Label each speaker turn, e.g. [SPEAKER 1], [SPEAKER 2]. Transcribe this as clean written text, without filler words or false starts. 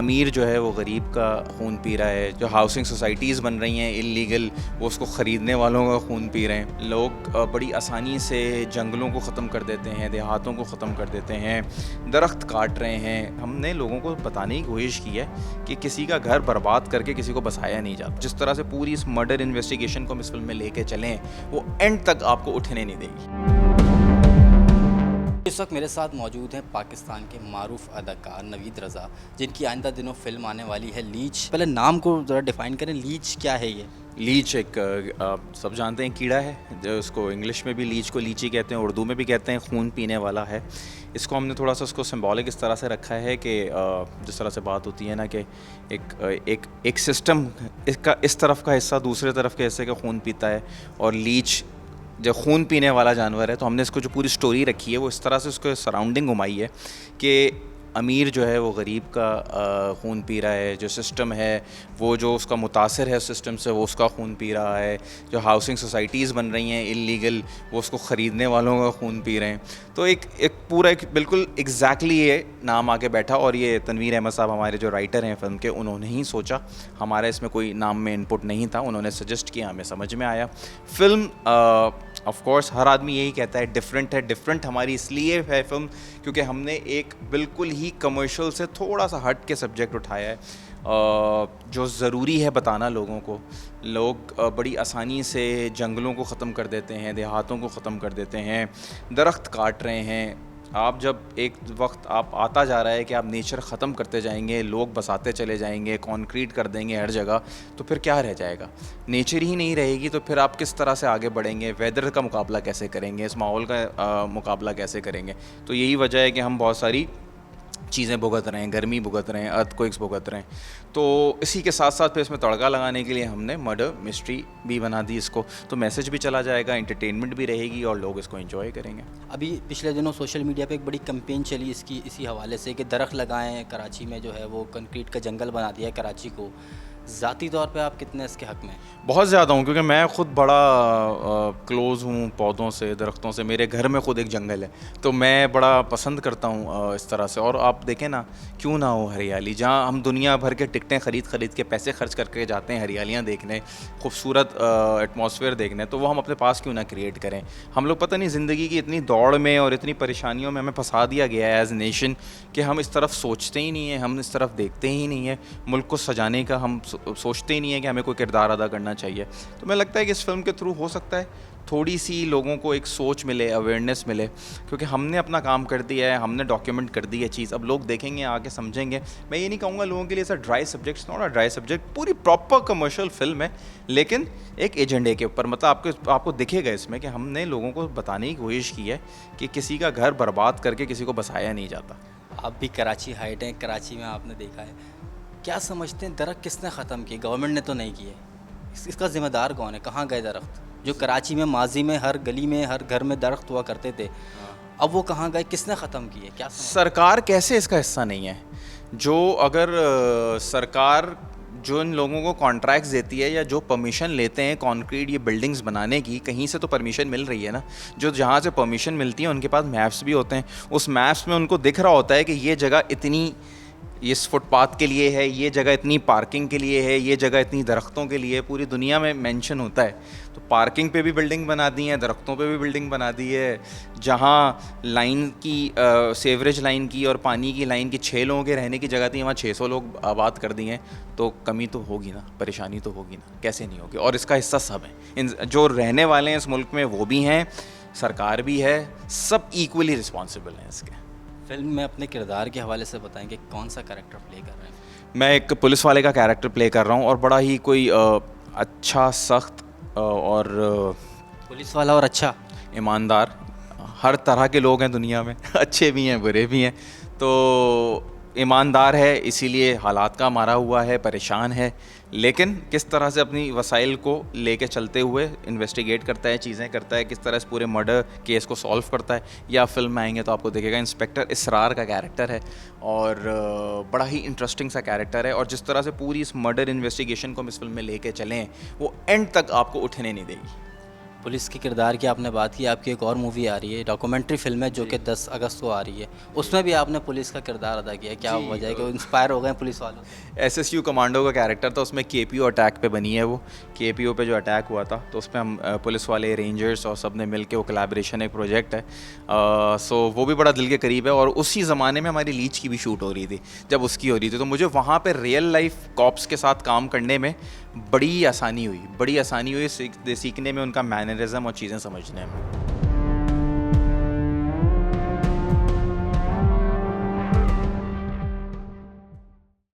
[SPEAKER 1] अमीर जो है वो गरीब का खून पी रहा है, जो हाउसिंग सोसाइटीज़ बन रही हैं इल्लीगल, वो उसको ख़रीदने वालों का खून पी रहे हैं। लोग बड़ी आसानी से जंगलों को ख़त्म कर देते हैं, देहातों को ख़त्म कर देते हैं, दरख्त काट रहे हैं। हमने लोगों को बताने की कोशिश की है कि किसी का घर बर्बाद करके किसी को बसाया नहीं जाता। जिस तरह से पूरी इस मर्डर इन्वेस्टिगेशन को हम इस फिल्म में लेके चलें, वो एंड तक आपको उठने नहीं देगी।
[SPEAKER 2] इस वक्त मेरे साथ मौजूद हैं पाकिस्तान के मारूफ अदाकार नवीद रज़ा, जिनकी आइंदा दिनों फिल्म आने वाली है लीच। पहले नाम को ज़रा डिफ़ाइन करें, लीच क्या है ये?
[SPEAKER 1] लीच एक सब जानते हैं कीड़ा है, जो उसको इंग्लिश में भी लीच को लीची कहते हैं, उर्दू में भी कहते हैं, खून पीने वाला है। इसको हमने थोड़ा सा उसको सिंबॉलिक इस तरह से रखा है कि जिस तरह से बात होती है ना कि एक सिस्टम इसका इस तरफ का हिस्सा दूसरे तरफ के हिस्से का खून पीता है, और लीच जो खून पीने वाला जानवर है। तो हमने इसको जो पूरी स्टोरी रखी है वो इस तरह से उसको सराउंडिंग घुमाई है कि अमीर जो है वो गरीब का खून पी रहा है, जो सिस्टम है वो जो उसका मुतासिर है उस सिस्टम से वो उसका खून पी रहा है, जो हाउसिंग सोसाइटीज़ बन रही हैं इल्लीगल, वो उसको ख़रीदने वालों का खून पी रहे हैं। तो एक पूरा एक बिल्कुल एग्जैक्टली ये नाम आके बैठा, और ये तनवीर अहमद साहब हमारे जो राइटर हैं फ़िल्म के, उन्होंने ही सोचा। हमारा इसमें कोई नाम में इनपुट नहीं था, उन्होंने सजेस्ट किया, हमें समझ में आया। फ़िल्म ऑफ कोर्स हर आदमी यही कहता है डिफरेंट है। डिफरेंट हमारी इसलिए है फ़िल्म क्योंकि हमने एक बिल्कुल ही कमर्शियल से थोड़ा सा हट के सब्जेक्ट उठाया है, जो ज़रूरी है बताना लोगों को। लोग बड़ी आसानी से जंगलों को ख़त्म कर देते हैं, देहातों को ख़त्म कर देते हैं, दरख्त काट रहे हैं। आप जब एक वक्त आप आता जा रहा है कि आप नेचर ख़त्म करते जाएंगे, लोग बसाते चले जाएंगे, कंक्रीट कर देंगे हर जगह, तो फिर क्या रह जाएगा? नेचर ही नहीं रहेगी, तो फिर आप किस तरह से आगे बढ़ेंगे? वेदर का मुकाबला कैसे करेंगे? इस माहौल का मुकाबला कैसे करेंगे? तो यही वजह है कि हम बहुत सारी चीज़ें भुगत रहे हैं, गर्मी भुगत रहे हैं, अर्थक्वेक्स भुगत रहे हैं। तो इसी के साथ साथ फिर इसमें तड़का लगाने के लिए हमने मर्डर मिस्ट्री भी बना दी इसको, तो मैसेज भी चला जाएगा, एंटरटेनमेंट भी रहेगी और लोग इसको एंजॉय करेंगे।
[SPEAKER 2] अभी पिछले दिनों सोशल मीडिया पे एक बड़ी कैंपेन चली इसी हवाले से कि दरख्त लगाएं, कराची में जो है वो कंक्रीट का जंगल बना दिया है कराची को। ज़ाती तौर पे आप कितने इसके हक़ में हैं?
[SPEAKER 1] बहुत ज़्यादा हूँ, क्योंकि मैं ख़ुद बड़ा क्लोज़ हूँ पौधों से, दरख्तों से। मेरे घर में ख़ुद एक जंगल है, तो मैं बड़ा पसंद करता हूँ इस तरह से। और आप देखें ना, क्यों ना हो हरियाली, जहाँ हम दुनिया भर के टिकटें ख़रीद के पैसे खर्च करके जाते हैं हरियालियाँ देखने, खूबसूरत एटमॉस्फेयर देखने, तो वो हम अपने पास क्यों ना क्रिएट करें। हम लोग पता नहीं ज़िंदगी की इतनी दौड़ में और इतनी परेशानियों में हमें फंसा दिया गया है एज़ नेशन कि हम इस तरफ सोचते ही नहीं हैं, हम इस तरफ देखते ही नहीं है। मुल्क को सजाने का हम सोचते ही नहीं है कि हमें कोई किरदार अदा करना चाहिए। तो मुझे लगता है कि इस फिल्म के थ्रू हो सकता है थोड़ी सी लोगों को एक सोच मिले, अवेयरनेस मिले, क्योंकि हमने अपना काम कर दिया है, हमने डॉक्यूमेंट कर दी है चीज़। अब लोग देखेंगे, आके समझेंगे। मैं ये नहीं कहूँगा लोगों के लिए ऐसा dry subject, not a dry subject, पूरी प्रॉपर कमर्शियल फिल्म है, लेकिन एक एजेंडे के ऊपर। मतलब आपको दिखेगा इसमें कि हमने लोगों को बताने की कोशिश की है कि किसी का घर बर्बाद करके किसी को बसाया नहीं जाता।
[SPEAKER 2] आप भी कराची हाइट हैं, कराची में आपने देखा है, क्या समझते हैं दरख्त किसने ख़त्म किए? गवर्नमेंट ने तो नहीं किए। इसका ज़िम्मेदार कौन है? कहाँ गए दरख्त? जो कराची में माजी में हर गली में हर घर में दरख्त हुआ करते थे, अब वो कहाँ गए? किसने ख़त्म किए? क्या
[SPEAKER 1] सरकार कैसे इसका हिस्सा नहीं है? जो अगर सरकार जो इन लोगों को कॉन्ट्रैक्ट्स देती है या जो परमिशन लेते हैं कंक्रीट ये बिल्डिंग्स बनाने की, कहीं से तो परमिशन मिल रही है ना। जो जहाँ से परमिशन मिलती है उनके पास मैप्स भी होते हैं, उस मैप्स में उनको दिख रहा होता है कि ये जगह इतनी इस फुटपाथ के लिए है, ये जगह इतनी पार्किंग के लिए है, ये जगह इतनी दरख्तों के लिए, पूरी दुनिया में मेंशन होता है। तो पार्किंग पे भी बिल्डिंग बना दी है, दरख्तों पे भी बिल्डिंग बना दी है। जहाँ लाइन की सेवरेज लाइन की और पानी की लाइन की 6 लोगों के रहने की जगह थी, वहाँ 600 लोग आबाद कर दिए हैं। तो कमी तो होगी ना, परेशानी तो होगी ना, कैसे नहीं होगी? और इसका हिस्सा सब है, जो रहने वाले हैं इस मुल्क में वो भी हैं, सरकार भी है, सब इक्वली रिस्पॉन्सिबल हैं इसके।
[SPEAKER 2] फिल्म में अपने किरदार के हवाले से बताएंगे, कौन सा कैरेक्टर प्ले कर रहे हैं?
[SPEAKER 1] मैं एक पुलिस वाले का कैरेक्टर प्ले कर रहा हूँ, और बड़ा ही कोई अच्छा, सख्त और
[SPEAKER 2] पुलिस वाला और अच्छा,
[SPEAKER 1] ईमानदार। हर तरह के लोग हैं दुनिया में अच्छे भी हैं, बुरे भी हैं। तो ईमानदार है, इसीलिए हालात का मारा हुआ है, परेशान है, लेकिन किस तरह से अपनी वसाइल को लेके चलते हुए इन्वेस्टिगेट करता है, चीज़ें करता है, किस तरह से पूरे मर्डर केस को सॉल्व करता है। या फिल्म में आएंगे तो आपको दिखेगा इंस्पेक्टर इसरार का कैरेक्टर है, और बड़ा ही इंटरेस्टिंग सा कैरेक्टर है। और जिस तरह से पूरी इस मर्डर इन्वेस्टिगेशन को हम इस फिल्म में लेके चलें, वो एंड तक आपको उठने नहीं देगी।
[SPEAKER 2] पुलिस के किरदार की आपने बात की, आपकी एक और मूवी आ रही है, डॉक्यूमेंट्री फिल्म है जो कि 10 अगस्त को आ रही है, उसमें भी आपने पुलिस का किरदार अदा किया है। क्या वजह है कि इंस्पायर हो गए हैं पुलिस वालों से?
[SPEAKER 1] एसएसयू कमांडो का कैरेक्टर था, उसमें केपीओ अटैक पे बनी है वो। केपीओ पे जो अटैक हुआ था तो उसमें हम पुलिस वाले, रेंजर्स और सब ने मिल के वो कोलैबोरेशन एक प्रोजेक्ट है। सो वो भी बड़ा दिल के करीब है। और उसी ज़माने में हमारी लीच की भी शूट हो रही थी जब उसकी हो रही थी, तो मुझे वहाँ पे रियल लाइफ कॉप्स के साथ काम करने में बड़ी आसानी हुई सीखने में, उनका मैनरिज्म और चीज़ें समझने में।